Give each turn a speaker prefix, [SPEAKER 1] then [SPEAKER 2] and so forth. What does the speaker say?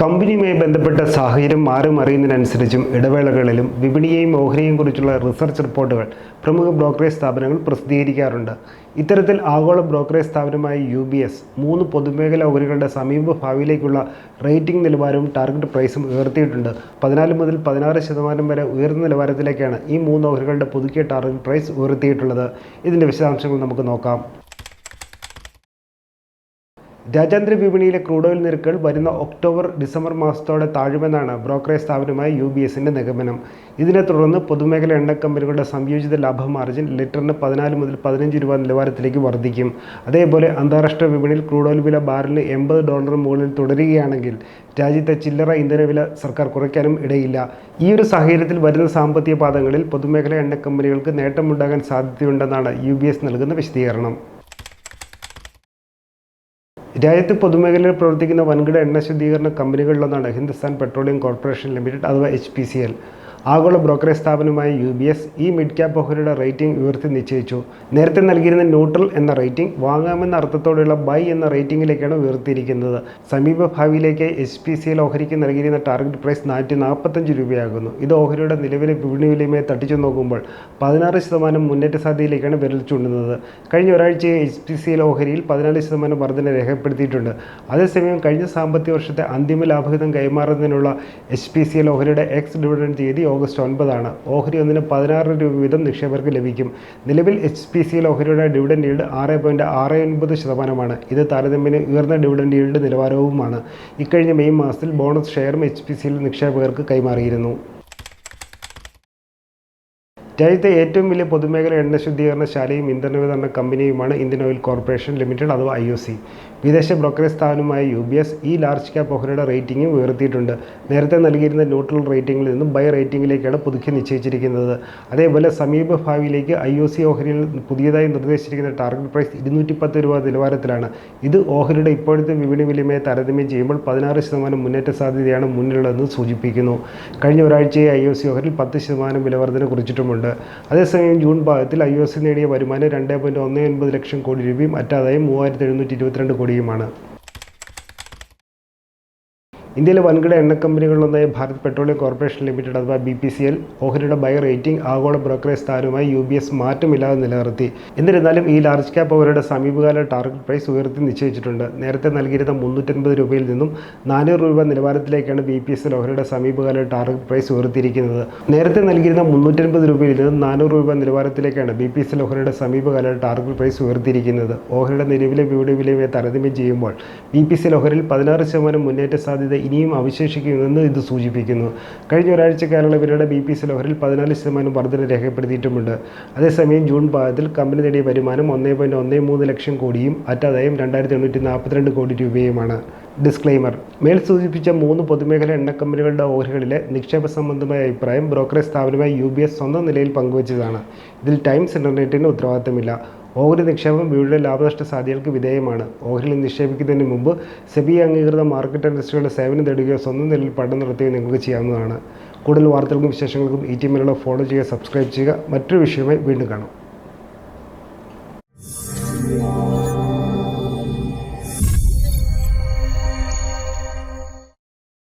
[SPEAKER 1] കമ്പനിയുമായി ബന്ധപ്പെട്ട സാഹചര്യം മാറിമറിയുന്നതിനനുസരിച്ചും ഇടവേളകളിലും വിപണിയെയും ഓഹരിയെയും കുറിച്ചുള്ള റിസർച്ച് റിപ്പോർട്ടുകൾ പ്രമുഖ ബ്രോക്കറേജ് സ്ഥാപനങ്ങൾ പ്രസിദ്ധീകരിക്കാറുണ്ട്. ഇത്തരത്തിൽ ആഗോള ബ്രോക്കറേജ് സ്ഥാപനമായ UBS 3 പൊതുമേഖലാ ഓഹരികളുടെ സമീപ ഭാവിയിലേക്കുള്ള റേറ്റിംഗ് നിലവാരവും ടാർഗറ്റ് പ്രൈസും ഉയർത്തിയിട്ടുണ്ട്. 14 മുതൽ 16% വരെ ഉയർന്ന നിലവാരത്തിലേക്കാണ് ഈ 3 ഓഹരികളുടെ പുതുക്കിയ ടാർഗറ്റ് പ്രൈസ് ഉയർത്തിയിട്ടുള്ളത്. ഇതിൻ്റെ വിശദാംശങ്ങൾ നമുക്ക് നോക്കാം. രാജ്യാന്തര വിപണിയിലെ ക്രൂഡ് ഓയിൽ നിരക്കുകൾ വരുന്ന ഒക്ടോബർ-ഡിസംബർ മാസത്തോടെ താഴുമെന്നാണ് ബ്രോക്കറേജ് സ്ഥാപനമായ UBSന്റെ നിഗമനം. ഇതിനെ തുടർന്ന് പൊതുമേഖലാ എണ്ണ കമ്പനികളുടെ സംയോജിത ലാഭ മാർജിൻ ലിറ്ററിന് 14 മുതൽ 15 രൂപ നിലവാരത്തിലേക്ക് വർദ്ധിക്കും. അതേപോലെ അന്താരാഷ്ട്ര വിപണിയിൽ ക്രൂഡ് ഓയിൽ വില ബാരലിന് $80 മുകളിൽ തുടരുകയാണെങ്കിൽ രാജ്യത്തെ ചില്ലറ ഇന്ധന വില സർക്കാർ കുറയ്ക്കാനും ഇടയില്ല. ഈ ഒരു സാഹചര്യത്തിൽ വരുന്ന സാമ്പത്തിക പാദങ്ങളിൽ പൊതുമേഖലാ എണ്ണ കമ്പനികൾക്ക് നേട്ടമുണ്ടാകാൻ സാധ്യതയുണ്ടെന്നാണ് UBS നൽകുന്ന വിശദീകരണം. രാജ്യത്ത് പൊതുമേഖലയിൽ പ്രവർത്തിക്കുന്ന വൻകിട എണ്ണ ശുദ്ധീകരണ കമ്പനികളിലൊന്നാണ് ഹിന്ദുസ്ഥാൻ പെട്രോളിയം കോർപ്പറേഷൻ ലിമിറ്റഡ് അഥവാ HPCL. ആഗോള ബ്രോക്കറേജ് സ്ഥാപനമായ UBS ഈ മിഡ് ക്യാപ്പ് ഓഹരിയുടെ റേറ്റിംഗ് ഉയർത്തി നിശ്ചയിച്ചു. നേരത്തെ നൽകിയിരുന്ന ന്യൂട്രൽ എന്ന റേറ്റിംഗ് വാങ്ങാമെന്ന അർത്ഥത്തോടെയുള്ള ബൈ എന്ന റേറ്റിംഗിലേക്കാണ് ഉയർത്തിയിരിക്കുന്നത്. സമീപ ഭാവിയിലേക്ക് HPCL ഓഹരിക്ക് നൽകിയിരുന്ന ടാർഗറ്റ് പ്രൈസ് 445 രൂപയാകുന്നു. ഇത് ഓഹരിയുടെ നിലവിലെ വിപണി വിലയുമായി തട്ടിച്ചു നോക്കുമ്പോൾ 16% മുന്നേറ്റ സാധ്യതയിലേക്കാണ് വിരൽ ചൂണ്ടുന്നത്. കഴിഞ്ഞ ഒരാഴ്ചയെ HPCL ഓഹരിയിൽ 14% വർധന രേഖപ്പെടുത്തിയിട്ടുണ്ട്. അതേസമയം കഴിഞ്ഞ സാമ്പത്തിക വർഷത്തെ അന്തിമ ലാഭവിഹിതം കൈമാറുന്നതിനുള്ള HPCL ഓഹരിയുടെ എക്സ് ഡിവിഡൻഡ് തീയതി ഓഗസ്റ്റ് 9 ഓഹരി ഒന്നിന് 16 രൂപ വീതം നിക്ഷേപകർക്ക് ലഭിക്കും. നിലവിൽ HPCL ഓഹരിയുടെ ഡിവിഡൻഡ് ഈൽഡ് 6.69%. ഇത് താരതമ്യേന ഉയർന്ന ഡിവിഡൻഡ് ഈൽഡ് നിലവാരവുമാണ്. ഇക്കഴിഞ്ഞ മെയ് മാസത്തിൽ ബോണസ് ഷെയറും HPCL നിക്ഷേപകർക്ക് കൈമാറിയിരുന്നു. രാജ്യത്തെ ഏറ്റവും വലിയ പൊതുമേഖല എണ്ണ ശുദ്ധീകരണശാലയും ഇന്ധന വിതരണ കമ്പനിയുമാണ് ഇന്ത്യൻ ഓയിൽ കോർപ്പറേഷൻ ലിമിറ്റഡ് അഥവാ IOC. വിദേശ ബ്രോക്കറേജ് സ്ഥാപനമായ UBS ഈ ലാർജ് ക്യാപ്പ് ഓഹരിയുടെ റേറ്റിംഗും ഉയർത്തിയിട്ടുണ്ട്. നേരത്തെ നൽകിയിരുന്ന ന്യൂട്രൽ റേറ്റിംഗിൽ നിന്നും ബൈ റേറ്റിംഗിലേക്കാണ് പുതുക്കി നിശ്ചയിച്ചിരിക്കുന്നത്. അതേപോലെ സമീപ ഭാവിയിലേക്ക് IOC ഓഹരിയിൽ പുതിയതായി നിർദ്ദേശിച്ചിരിക്കുന്ന ടാർഗറ്റ് പ്രൈസ് 210 രൂപ നിലവാരത്തിലാണ്. ഇത് ഓഹരിയുടെ ഇപ്പോഴത്തെ വിപണി വിലയുമായി താരതമ്യം ചെയ്യുമ്പോൾ 16% മുന്നേറ്റ സാധ്യതയാണ് മുന്നിലുള്ളതെന്ന് സൂചിപ്പിക്കുന്നു. കഴിഞ്ഞ ഒരാഴ്ചയെ IOC ഓഹരിയിൽ 10% വിലവർധന കുറിച്ചിട്ടുമുണ്ട്. അതേസമയം ജൂൺ പാദത്തിൽ IOC നേടിയ വരുമാനം 2.19 ലക്ഷം കോടി രൂപയും അറ്റാദായം 3722 കോടിയുമാണ്. ഇന്ത്യയിലെ വൻകിട എണ്ണ കമ്പനികളിലൊന്നായ ഭാരത് പെട്രോളിയം കോർപ്പറേഷൻ ലിമിറ്റഡ് അഥവാ BPCL ഓഹരിയുടെ ബൈ റേറ്റിംഗ് ആഗോള ബ്രോക്കറേജ് സ്ഥാപനമായി UBS മാറ്റമില്ലാതെ നിലനിർത്തി. എന്നിരുന്നാലും ഈ ലാർജ് ക്യാപ്പ് ഓഹരിയുടെ സമീപകാല ടാർഗറ്റ് പ്രൈസ് ഉയർത്തി നിശ്ചയിച്ചിട്ടുണ്ട്. നേരത്തെ നൽകിയിരുന്ന 350 രൂപയിൽ നിന്നും 400 രൂപ നിലവാരത്തിലേക്കാണ് BPCL ഓഹരിയുടെ സമീപകാല ടാർഗറ്റ് പ്രൈസ് ഉയർത്തിയിരിക്കുന്നത്. നേരത്തെ നൽകിയിരുന്ന 350 രൂപയിൽ നിന്നും 400 രൂപ നിലവാരത്തിലേക്കാണ് BPCL ഓഹരിയുടെ സമീപകാല ടാർഗറ്റ് പ്രൈസ് ഉയർത്തിയിരിക്കുന്നത്. ഓഹരിയുടെ നിലവിലെ വിപണി വിലയുമായി താരതമ്യം ചെയ്യുമ്പോൾ BPCL ഓഹരിയിൽ 16% മുന്നേറ്റ സാധ്യത ഇനിയും അവശേഷിക്കുമെന്ന് ഇത് സൂചിപ്പിക്കുന്നു. കഴിഞ്ഞ ഒരാഴ്ച കാലയളവിലൂടെ BPCL ഓഹരിയിൽ 14% വർധന രേഖപ്പെടുത്തിയിട്ടുമുണ്ട്. അതേസമയം ജൂൺ പാദത്തിൽ കമ്പനി നേടിയ വരുമാനം 1.13 ലക്ഷം കോടിയും അറ്റാദായം 2842 കോടി രൂപയുമാണ്. ഡിസ്ക്ലെയിമർ: മേൽ സൂചിപ്പിച്ച 3 പൊതുമേഖലാ എണ്ണ കമ്പനികളുടെ ഓഹരികളിലെ നിക്ഷേപ സംബന്ധമായ അഭിപ്രായം ബ്രോക്കറേജ് സ്ഥാപനമായ UBS സ്വന്തം നിലയിൽ പങ്കുവച്ചതാണ്. ഇതിൽ ടൈംസ് ഇന്റർനെറ്റിന് ഉത്തരവാദിത്തമില്ല. ഓഹരി നിക്ഷേപം വിപണിയുടെ ലാഭനഷ്ട സാധ്യതകൾക്ക് വിധേയമാണ്. ഓഹരിയിൽ നിക്ഷേപിക്കുന്നതിന് മുമ്പ് സെബി അംഗീകൃത മാർക്കറ്റ് അനലിസ്റ്റുകളുടെ സേവനം തേടുകയോ സ്വന്തം നിലയിൽ പഠനം നടത്തുകയോ നിങ്ങൾക്ക് ചെയ്യാവുന്നതാണ്. കൂടുതൽ വാർത്തകൾക്കും വിശേഷങ്ങൾക്കും ETMLO ഫോളോ ചെയ്യുക, സബ്സ്ക്രൈബ് ചെയ്യുക. മറ്റൊരു വിഷയമായി വീണ്ടും കാണാം.